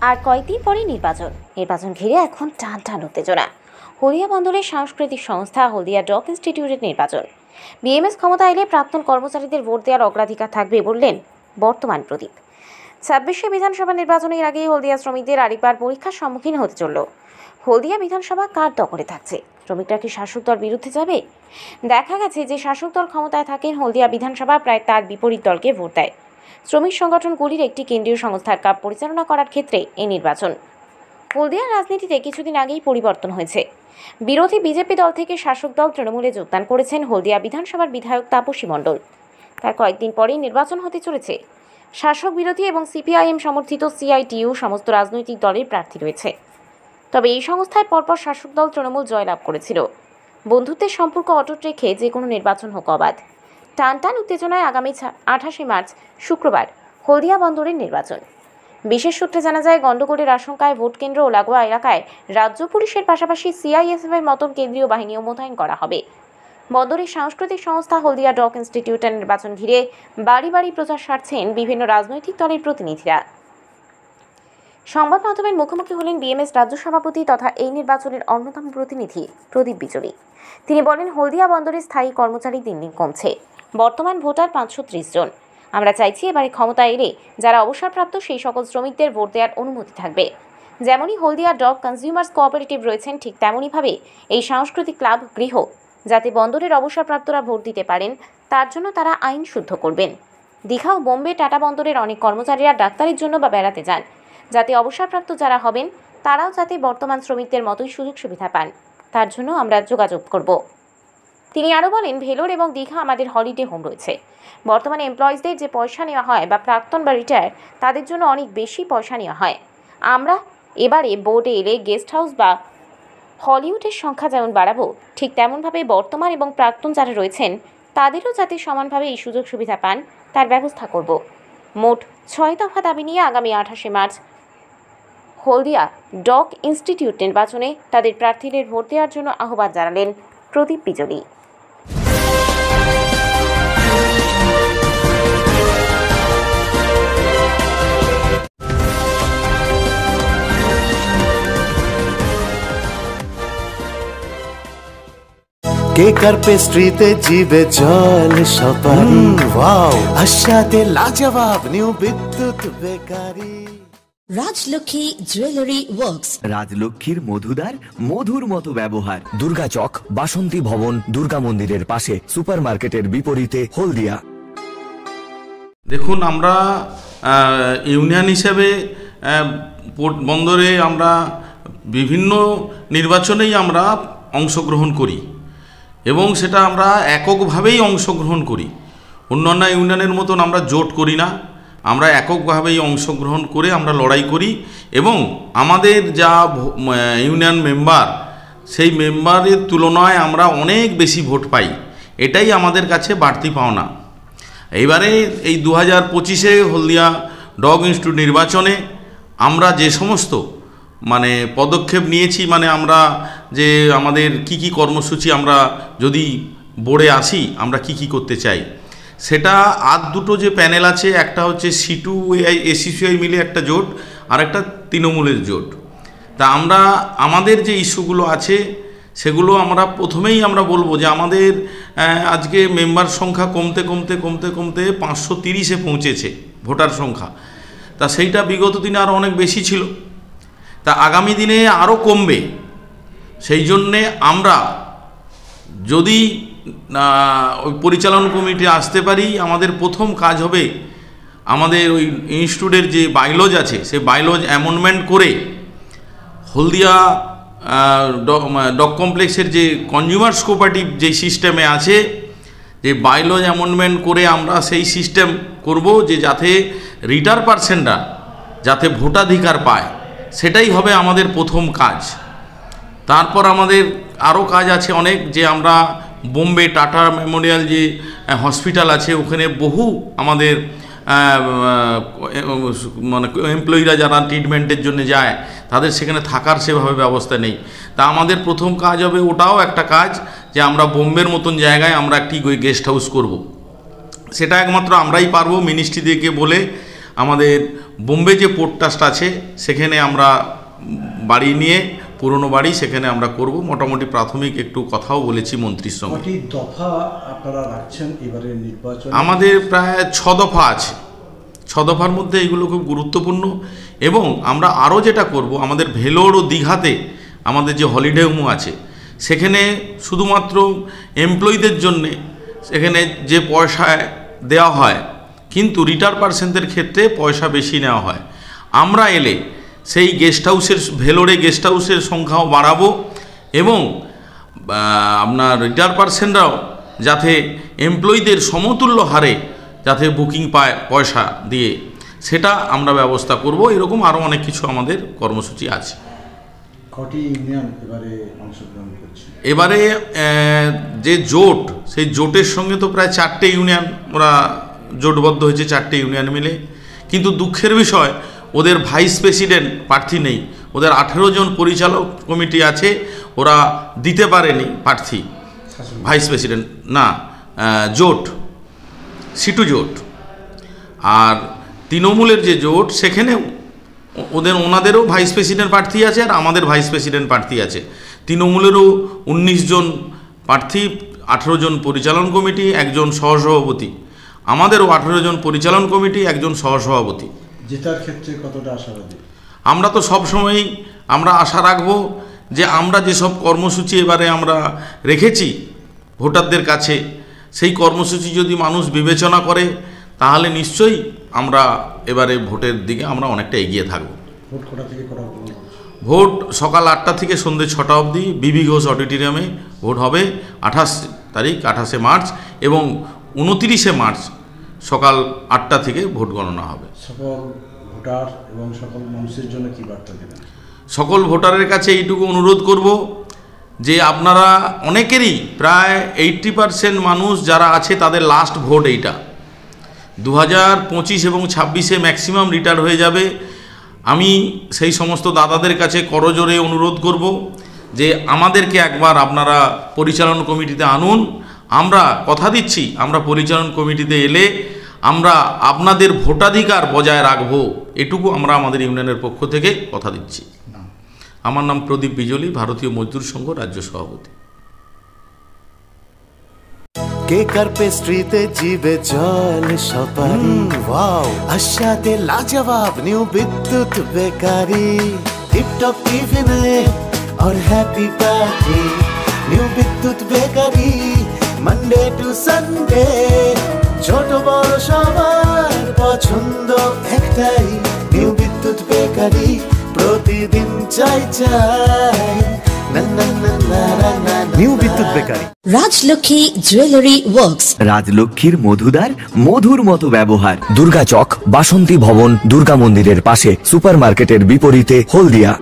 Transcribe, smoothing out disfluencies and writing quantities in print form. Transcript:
আর কয়েকদিন পরেই নির্বাচন ঘিরে এখন টান উত্তেজনা। হলদিয়া বন্দরের সাংস্কৃতিক সংস্থা হলদিয়া ডক ইনস্টিটিউটের নির্বাচন। বিএমএস ক্ষমতা এলে প্রাক্তন কর্মচারীদের ভোট দেওয়ার অগ্রাধিকার থাকবে বললেন বর্তমান প্রদীপ। 26শে বিধানসভা নির্বাচনের আগেই হলদিয়া শ্রমিকদের আরেকবার পরীক্ষার সম্মুখীন হতে চলল। হলদিয়া বিধানসভা কার দখলে থাকছে? শ্রমিকরা কি শাসক দল বিরুদ্ধে যাবে? দেখা গেছে যে শাসক দল ক্ষমতায় থাকেন, হলদিয়া বিধানসভা প্রায় তার বিপরীত দলকে ভোট দেয়। শ্রমিক সংগঠনগুলির একটি কেন্দ্রীয় সংস্থার কাজ পরিচালনা করার ক্ষেত্রে এই নির্বাচন। হলদিয়ার রাজনীতিতে কিছুদিন আগেই পরিবর্তন হয়েছে। বিরোধী বিজেপি দল থেকে শাসক দল তৃণমূলে যোগদান করেছেন হলদিয়া বিধানসভার বিধায়ক তাপসী মণ্ডল। তার কয়েকদিন পরেই নির্বাচন হতে চলেছে। শাসক বিরোধী এবং সিপিআইএম সমর্থিত সিআইটিইউ সমস্ত রাজনৈতিক দলের প্রার্থী রয়েছে। তবে এই সংস্থায় পরপর শাসক দল তৃণমূল জয়লাভ করেছিল। বন্ধুত্বের সম্পর্ক অটুট রেখে যে কোনো নির্বাচন হোক অবাধ। টান উত্তেজনায় আগামী 28শে মার্চ শুক্রবার হলদিয়া বন্দরের নির্বাচন। বিশেষ সূত্রে জানা যায়, গণ্ডগোলের আশঙ্কায় ভোটকেন্দ্র ও লাগোয়া এলাকায় রাজ্য পুলিশের পাশাপাশি সিআইএসএফের মতন কেন্দ্রীয় বাহিনীও মোতায়েন করা হবে। বন্দরের সাংস্কৃতিক সংস্থা হলদিয়া ডক ইনস্টিটিউটের নির্বাচন ঘিরে বাড়ি বাড়ি প্রচার সারছেন বিভিন্ন রাজনৈতিক দলের প্রতিনিধিরা। সংবাদ মাধ্যমের মুখোমুখি হলেন বিএমএস রাজ্য সভাপতি তথা এই নির্বাচনের অন্যতম প্রতিনিধি প্রদীপ বিজলি। তিনি বলেন, হলদিয়া বন্দরে স্থায়ী কর্মচারী দিন দিন কমছে। বর্তমান ভোটার 530 জন। আমরা চাইছি এবারে ক্ষমতা এলে যারা অবসরপ্রাপ্ত সেই সকল শ্রমিকদের ভোট দেওয়ার অনুমতি থাকবে। যেমনই হলদিয়া ডক কনজিউমার্স কোঅপারেটিভ রয়েছেন, ঠিক তেমনইভাবে এই সাংস্কৃতিক ক্লাব গৃহ যাতে বন্দরের অবসরপ্রাপ্তরা ভোট দিতে পারেন, তার জন্য তারা আইন শুদ্ধ করবেন। দীঘা ও বোম্বে টাটা বন্দরের অনেক কর্মচারীরা ডাক্তারের জন্য বা বেড়াতে যান, যাতে অবসরপ্রাপ্ত যারা হবেন তারাও যাতে বর্তমান শ্রমিকদের মতোই সুযোগ সুবিধা পান, তার জন্য আমরা যোগাযোগ করব। তিনি আরও বলেন, ভেলোর এবং দীঘা আমাদের হলিডে হোম রয়েছে। বর্তমানে এমপ্লয়িজদের যে পয়সা নেওয়া হয় বা প্রাক্তন বা রিটায়ার, তাদের জন্য অনেক বেশি পয়সা নেওয়া হয়। আমরা এবারে বোর্ডে এলে গেস্ট হাউস বা হলিউডের সংখ্যা যেমন বাড়াবো, ঠিক তেমনভাবে বর্তমান এবং প্রাক্তন যারা রয়েছেন তাদেরও যাতে সমানভাবে এই সুযোগ সুবিধা পান তার ব্যবস্থা করব। মোট 6 দফা দাবি নিয়ে আগামী 28শে মার্চ হলদিয়া ডক ইনস্টিটিউট নির্বাচনে তাদের প্রার্থীদের ভোট দেওয়ার জন্য আহ্বান জানালেন প্রদীপ বিজলি। কেক আর পেস্ট্রিতে জিবে জল সপারি, ওয়াও আশাতে লাজবাব নিউ বিদ্যুৎ বেকারি। রাজলক্ষ্মী জুয়েলারি ওয়ার্কস, রাজলক্ষ্মীর মধুদার মধুর মতো ব্যবহার। দুর্গা চক, বাসন্তী ভবন, দুর্গা মন্দিরের পাশে, সুপার মার্কেটের বিপরীতে, হলদিয়া। দেখুন, আমরা ইউনিয়ন হিসেবে বন্দরে আমরা বিভিন্ন নির্বাচনেই আমরা অংশগ্রহণ করি এবং সেটা আমরা এককভাবেই অংশগ্রহণ করি। অন্যান্য ইউনিয়নের মতন আমরা জোট করি না, আমরা এককভাবেই অংশগ্রহণ করে আমরা লড়াই করি এবং আমাদের যা ইউনিয়ন মেম্বার, সেই মেম্বারের তুলনায় আমরা অনেক বেশি ভোট পাই। এটাই আমাদের কাছে বাড়তি পাওনা। এইবারে এই 2025-এ হলদিয়া ডগ ইনস্টিটিউট নির্বাচনে আমরা যে সমস্ত পদক্ষেপ নিয়েছি, আমরা যে আমাদের কি কর্মসূচি, আমরা যদি বোর্ডে আসি আমরা কি করতে চাই, সেটা দুটো যে প্যানেল আছে, একটা হচ্ছে C2AI ACCI মিলে একটা জোট, আর একটা তৃণমূলের জোট। তা আমরা আমাদের যে ইস্যুগুলো আছে সেগুলো আমরা প্রথমেই আমরা বলবো যে আমাদের আজকে মেম্বার সংখ্যা কমতে 530-এ পৌঁছেছে ভোটার সংখ্যা। তা সেইটা বিগত দিনে আরও অনেক বেশি ছিল, তা আগামী দিনে আরও কমবে। সেই জন্যে আমরা যদি ওই পরিচালন কমিটি আসতে পারি, আমাদের প্রথম কাজ হবে আমাদের ওই ইনস্টিটিউটের যে বাইলজ আছে সেই বাইলজ অ্যামেন্ডমেন্ট করে হলদিয়া ডক কমপ্লেক্সের যে কনজিউমার্স কোঅপারেটিভ যে সিস্টেমে আছে, যে বাইলজ অ্যামেন্ডমেন্ট করে আমরা সেই সিস্টেম করব যে যাতে রিটায়ার পার্সনরা যাতে ভোটাধিকার পায়, সেটাই হবে আমাদের প্রথম কাজ। তারপর আমাদের আরও কাজ আছে অনেক, যে আমরা বোম্বে টাটা মেমোরিয়াল যে হসপিটাল আছে, ওখানে বহু আমাদের এমপ্লয়িরা যারা ট্রিটমেন্টের জন্য যায়, তাদের সেখানে থাকার সেভাবে ব্যবস্থা নেই। তা আমাদের প্রথম কাজ হবে, ওটাও একটা কাজ, যে আমরা বোম্বের মতন জায়গায় আমরা একটি গেস্ট হাউস করব। সেটা একমাত্র আমরাই পারবো, মিনিস্ট্রি থেকে বলে আমাদের বোম্বে যে পোর্ট ট্রাস্ট আছে সেখানে আমরা বাড়ি নিয়ে, পুরনো বাড়ি সেখানে আমরা করব। মোটামুটি প্রাথমিক একটু কথাও বলেছি মন্ত্রীর সঙ্গে। কটি দফা আপনারা রাখছেন এবারে নির্বাচন? আমাদের প্রায় 6 দফা আছে। 6 দফার মধ্যে এগুলো খুব গুরুত্বপূর্ণ। এবং আমরা আরও যেটা করব, আমাদের ভেলোর ও দীঘাতে আমাদের যে হলিডে হোম আছে সেখানে শুধুমাত্র এমপ্লয়ীদের জন্যে সেখানে যে পয়সা দেওয়া হয়, কিন্তু রিটায়ার্ড পার্সনদের ক্ষেত্রে পয়সা বেশি নেওয়া হয়। আমরা এলে সেই গেস্ট হাউসের, ভেলোরে গেস্ট হাউসের সংখ্যাও বাড়াবো এবং আপনার রিটায়ার্ড পার্সনরাও যাতে এমপ্লয়ীদের সমতুল্য হারে যাতে বুকিং পায় পয়সা দিয়ে, সেটা আমরা ব্যবস্থা করব। এরকম আরও অনেক কিছু আমাদের কর্মসূচি আছে। কটি ইউনিয়ন এবারে অংশগ্রহণ করছে? এবারে যে জোট, সেই জোটের সঙ্গে তো প্রায় 4টে ইউনিয়ন ওরা জোটবদ্ধ হয়েছে, 4টে ইউনিয়ন মিলে। কিন্তু দুঃখের বিষয়, ওদের ভাইস প্রেসিডেন্ট প্রার্থী নেই। ওদের 18 জন পরিচালক কমিটি আছে, ওরা দিতে পারেনি প্রার্থী। ভাইস প্রেসিডেন্ট না, জোট, সিটু জোট। আর তৃণমূলের যে জোট সেখানেও ওনাদেরও ভাইস প্রেসিডেন্ট প্রার্থী আছে আর আমাদের ভাইস প্রেসিডেন্ট প্রার্থী আছে। তৃণমূলেরও 19 জন প্রার্থী, 18 জন পরিচালন কমিটি, 1 জন সহসভাপতি। আমাদেরও 18 জন পরিচালন কমিটি, 1 জন সহসভাপতি। জেতার ক্ষেত্রে কতটা আশাবাদী? আমরা তো সবসময়ই আমরা আশা রাখব যে আমরা যেসব কর্মসূচি এবারে আমরা রেখেছি ভোটারদের কাছে, সেই কর্মসূচি যদি মানুষ বিবেচনা করে তাহলে নিশ্চয়ই আমরা এবারে ভোটের দিকে আমরা অনেকটা এগিয়ে থাকব। ভোট কটা থেকে কটা অবধি? ভোট সকাল 8টা থেকে সন্ধ্যে 6টা অবধি বিবি ঘোষ অডিটোরিয়ামে ভোট হবে। 28 মার্চ এবং 29 মার্চ সকাল 8টা থেকে ভোট গণনা হবে। সকল ভোটার এবং সকল মানুষের জন্য কি বার্তা দেবেন? সকল ভোটারের কাছে এইটুকু অনুরোধ করব যে আপনারা অনেকেরই প্রায় 80% মানুষ যারা আছে তাদের লাস্ট ভোট এইটা। 2025 এবং 26-এ ম্যাক্সিমাম রিটায়ার হয়ে যাবে। আমি সেই সমস্ত দাদাদের কাছে করজোরে অনুরোধ করব যে আমাদেরকে একবার আপনারা পরিচালন কমিটিতে আনুন। আমরা কথা দিচ্ছি, আমরা পরিচালন কমিটিতে এলে আমরা আপনাদের ভোটাধিকার বজায় রাখব। এটুকু আমরা আমাদের ইউনিয়নের পক্ষ থেকে কথা দিচ্ছি। আমার নাম প্রদীপ বিজলি, ভারতীয় মজদুর সংঘ রাজ্য সভাপতি। কেকার পেস্ট্রিতে জিবে জল সপারি, ওয়াও, আশাতে লাজবাব নিউ বিদ্যুৎ বেকারি, টিপটপ টিফিনে और हैप्पी पार्टी, নিউ বিদ্যুৎ বেকারি, মানডে টু সানডে, ছোট বড় সবার পছন্দ একটাই, নিউ বিদ্যুৎ বেকারি, প্রতিদিন চাই চাই, না না না না না, নিউ বিদ্যুৎ বেকারি। রাজলক্ষ্মী জুয়েলারি ওয়ার্কস, রাজলক্ষ্মীর মধুদার, মধুর মতো ব্যবহার। দুর্গা চক, বাসন্তী ভবন, দুর্গা মন্দিরের পাশে, সুপার মার্কেটের বিপরীতে, হলদিয়া।